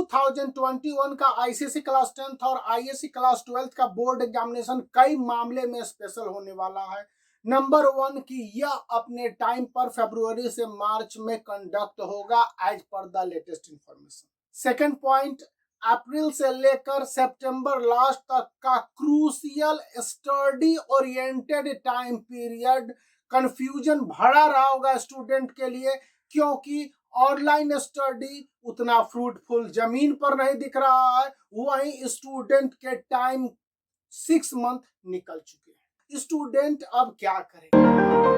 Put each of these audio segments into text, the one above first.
2021 का ICSE class 10th और ISC class 12th का बोर्ड एग्जामिनेशन कई मामले में स्पेशल होने वाला है। नंबर 1 कि यह अपने टाइम पर फरवरी से मार्च में कंडक्ट होगा as per the latest information. Second point, April से लेकर सितंबर लास्ट तक का crucial study oriented time period confusion भरा रहा होगा स्टूडेंट के लिए, क्योंकि ऑनलाइन स्टडी उतना फ्रूटफुल जमीन पर नहीं दिख रहा है। वहीं स्टूडेंट के टाइम 6 मंथ निकल चुके हैं। स्टूडेंट अब क्या करें?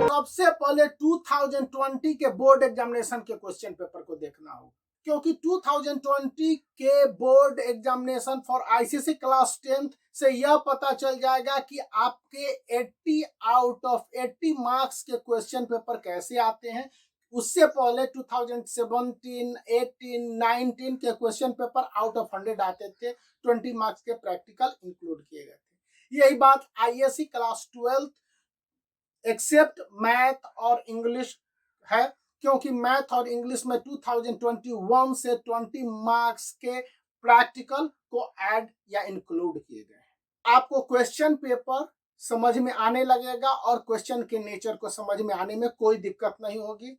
सबसे पहले 2020 के बोर्ड एग्जामिनेशन के क्वेश्चन पेपर को देखना होगा, क्योंकि 2020 के board examination for ICSE class 10th से यह पता चल जाएगा कि आपके 80 आउट ऑफ 80 मार्क्स के क्वेश्चन पेपर कैसे आते हैं। उससे पहले 2017, 18, 19 के क्वेश्चन पेपर आउट ऑफ 100 आते थे, 20 मार्क्स के प्रैक्टिकल इंक्लूड किए गए थे। यही बात ISC class 12th except math और इंग्लिश है, क्योंकि मैथ और इंग्लिश में 2021 से 20 मार्क्स के प्रैक्टिकल को ऐड या इंक्लूड किए गए हैं। आपको क्वेश्चन पेपर समझ में आने लगेगा और क्वेश्चन के नेचर को समझ में आने में कोई दिक्कत नहीं होगी।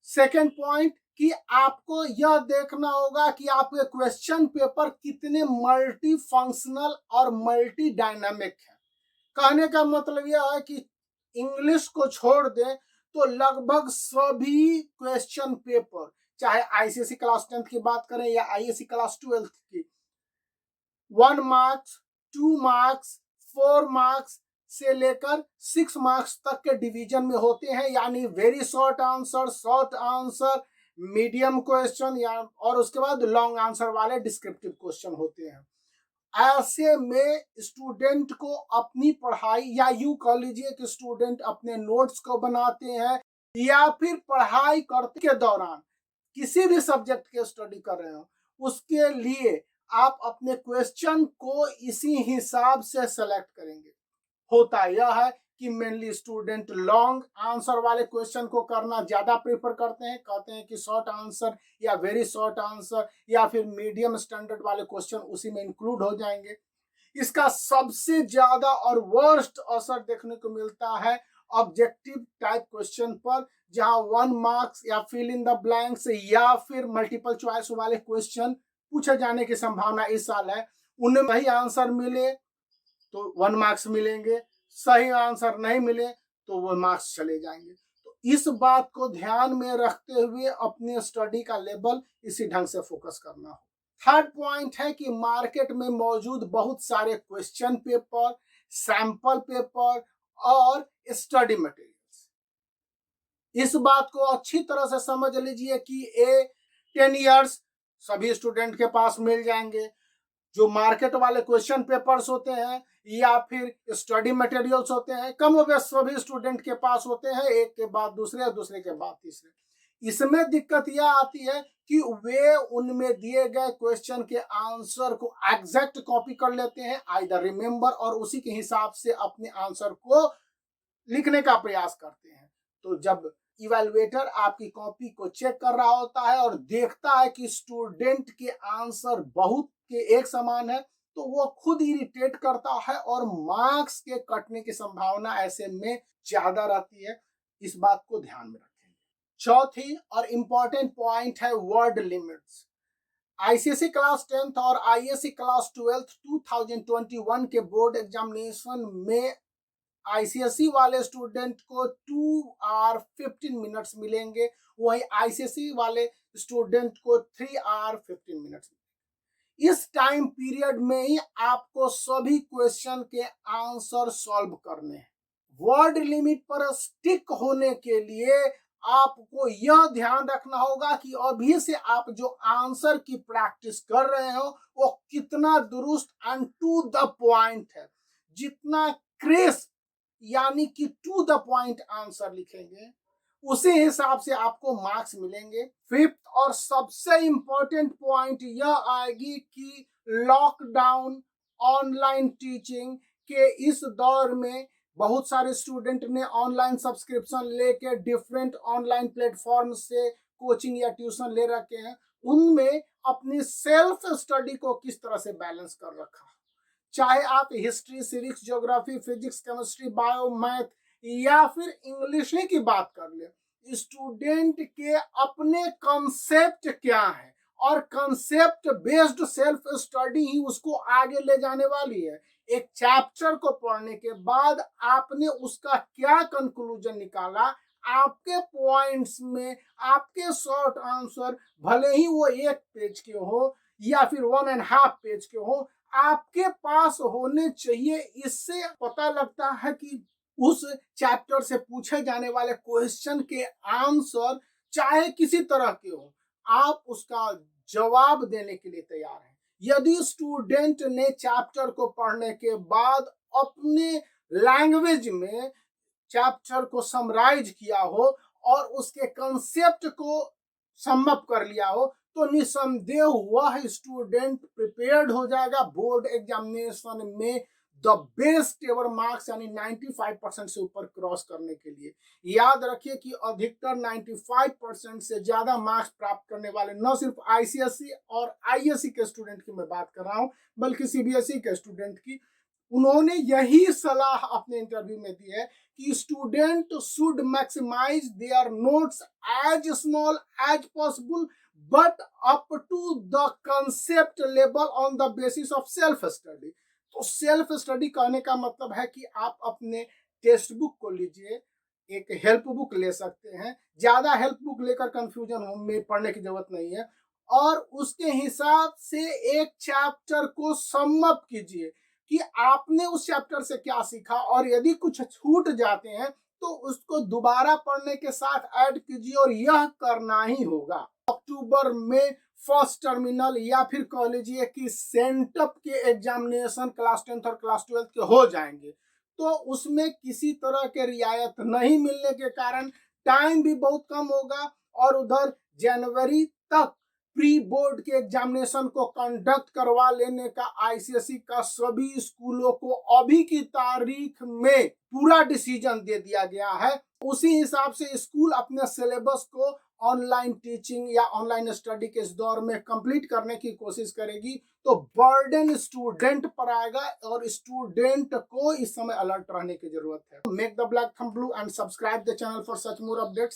सेकेंड पॉइंट कि आपको यह देखना होगा कि आपके क्वेश्चन पेपर कितने मल्टी फंक्शनल और मल्टी डायनामिक है। कहने का मतलब यह है कि इंग्लिश को छोड़ दें तो लगभग सभी क्वेश्चन पेपर, चाहे आईसीएसई क्लास 10th की बात करें या आईएससी क्लास 12th की, 1 मार्क्स, 2 मार्क्स, 4 मार्क्स से लेकर 6 मार्क्स तक के डिवीजन में होते हैं। यानी very short answer, medium question या और उसके बाद लॉन्ग आंसर वाले डिस्क्रिप्टिव क्वेश्चन होते हैं। ऐसे में स्टूडेंट को अपनी पढ़ाई, या यूं कह लीजिए कि स्टूडेंट अपने नोट्स को बनाते हैं या फिर पढ़ाई करते के दौरान किसी भी सब्जेक्ट के स्टडी कर रहे हो, उसके लिए आप अपने क्वेश्चन को इसी हिसाब से सेलेक्ट करेंगे। होता यह है कि मेनली स्टूडेंट लॉन्ग आंसर वाले क्वेश्चन को करना ज्यादा प्रेफर करते हैं, कहते हैं कि शॉर्ट आंसर या वेरी शॉर्ट आंसर या फिर मीडियम स्टैंडर्ड वाले क्वेश्चन उसी में इंक्लूड हो जाएंगे। इसका सबसे ज्यादा और वर्स्ट असर देखने को मिलता है ऑब्जेक्टिव टाइप क्वेश्चन पर, जहां 1 मार्क्स या फिल इन द ब्लैंक्स या फिर मल्टीपल चॉइस वाले क्वेश्चन पूछे जाने की संभावना इस साल है। उनमें सही आंसर मिले तो 1 मार्क्स मिलेंगे, सही आंसर नहीं मिले तो वो मार्क्स चले जाएंगे। तो इस बात को ध्यान में रखते हुए अपने स्टडी का लेवल इसी ढंग से फोकस करना हो। थर्ड पॉइंट है कि मार्केट में मौजूद बहुत सारे क्वेश्चन पेपर, सैंपल पेपर और स्टडी मटेरियल्स, इस बात को अच्छी तरह से समझ लीजिए कि 10 इयर्स सभी स्टूडेंट के पास मिल जाएंगे। जो मार्केट वाले क्वेश्चन पेपर्स होते हैं या फिर स्टडी मटेरियल्स होते हैं, कम बेश सभी स्टूडेंट के पास होते हैं, एक के बाद दूसरे, दूसरे के बाद तीसरे। इसमें दिक्कत यह आती है कि वे उनमें दिए गए क्वेश्चन के आंसर को एग्जैक्ट कॉपी कर लेते हैं, आइदर रिमेंबर, और उसी के हिसाब से अपने आंसर को लिखने का प्रयास करते हैं। तो जब इवैल्यूएटर आपकी कॉपी को चेक कर रहा होता है और देखता है कि स्टूडेंट के आंसर बहुत के एक समान है, तो वो खुद इरिटेट करता है और मार्क्स के कटने की संभावना ऐसे में ज्यादा रहती है। इस बात को ध्यान में रखेंगे। चौथी और इंपॉर्टेंट पॉइंट है word limits. ICSE class 10th और आईएससी क्लास 12th 2021 के बोर्ड एग्जामिनेशन में आईसीएसई वाले स्टूडेंट को 2 आवर 15 मिनट्स मिलेंगे, वहीं आईसीएसई वाले स्टूडेंट को 3 आवर 15 मिनट्स। इस टाइम पीरियड में ही आपको सभी क्वेश्चन के आंसर सॉल्व करने हैं। वर्ड लिमिट पर स्टिक होने के लिए आपको यह ध्यान रखना होगा कि अभी से आप जो आंसर की प्रैक्टिस कर रहे हो वो कितना दुरुस्त एंड टू द पॉइंट है। जितना क्रिस्प यानी कि टू द पॉइंट आंसर लिखेंगे, उसी हिसाब से आपको मार्क्स मिलेंगे। फिफ्थ और सबसे इंपॉर्टेंट पॉइंट यह आएगी कि लॉकडाउन ऑनलाइन टीचिंग के इस दौर में बहुत सारे स्टूडेंट ने ऑनलाइन सब्सक्रिप्शन लेके डिफरेंट ऑनलाइन प्लेटफॉर्म से कोचिंग या ट्यूशन ले रखे हैं। उनमें अपनी सेल्फ स्टडी को किस तरह से बैलेंस कर रखा। चाहे आप history, civics, geography, physics, chemistry, bio, math या फिर इंग्लिश ही की बात कर ले, स्टूडेंट के अपने कंसेप्ट क्या है और कंसेप्ट बेस्ड सेल्फ स्टडी ही उसको आगे ले जाने वाली है। एक चैप्टर को पढ़ने के बाद आपने उसका क्या कंक्लूजन निकाला, आपके पॉइंट्स में आपके शॉर्ट आंसर भले ही वो 1 पेज के हो या फिर 1.5 पेज के हो, आपके पास होने चाहिए। इससे पता लगता है कि उस चैप्टर से पूछे जाने वाले क्वेश्चन के आंसर चाहे किसी तरह के हो, आप उसका जवाब देने के लिए तैयार हैं। यदि स्टूडेंट ने चैप्टर को पढ़ने के बाद अपने लैंग्वेज में चैप्टर को समराइज किया हो और उसके कंसेप्ट को समअप कर लिया हो, तो निसंदेह वह स्टूडेंट प्रिपेयर्ड हो जाएगा बोर्ड एग्जामिनेशन में द बेस्ट एवर मार्क्स यानी 95% से ऊपर क्रॉस करने के लिए। याद रखिए कि अधिकतर 95% से ज्यादा मार्क्स प्राप्त करने वाले न सिर्फ आईसीएसई और आईएससी के स्टूडेंट की मैं बात कर रहा हूं, बल्कि सीबीएसई के स्टूडेंट की। उन्होंने यही सलाह अपने इंटरव्यू में दी है कि student should maximise their notes as small as possible but up to the concept level on the basis of self study. तो सेल्फ स्टडी कहने का मतलब है कि आप अपने टेक्स्ट बुक को लीजिए, एक हेल्प बुक ले सकते हैं, ज्यादा हेल्प बुक लेकर कंफ्यूजन में पढ़ने की जरूरत नहीं है, और उसके हिसाब से एक चैप्टर को समअप कीजिए कि आपने उस चैप्टर से क्या सीखा, और यदि कुछ छूट जाते हैं तो उसको दोबारा पढ़ने के साथ ऐड कीजिए, और यह करना ही होगा। अक्टूबर में फर्स्ट टर्मिनल या फिर कह लीजिए कि सेंटअप के एग्जामिनेशन क्लास 10th और क्लास 12th के हो जाएंगे, तो उसमें किसी तरह के रियायत नहीं मिलने के कारण टाइम भी बहुत कम होगा, और उधर जनवरी तक प्री बोर्ड के एग्जामिनेशन को कंडक्ट करवा लेने का आईसीएसई का सभी स्कूलों को अभी की तारीख में पूरा डिसीजन दे दिया गया है। उसी हिसाब से स्कूल अपने सिलेबस को ऑनलाइन टीचिंग या ऑनलाइन स्टडी के इस दौर में कंप्लीट करने की कोशिश करेगी, तो बर्डन स्टूडेंट पर आएगा और स्टूडेंट को इस समय अलर्ट रहने की जरूरत है। Make the black thumb blue and subscribe the channel for such more updates.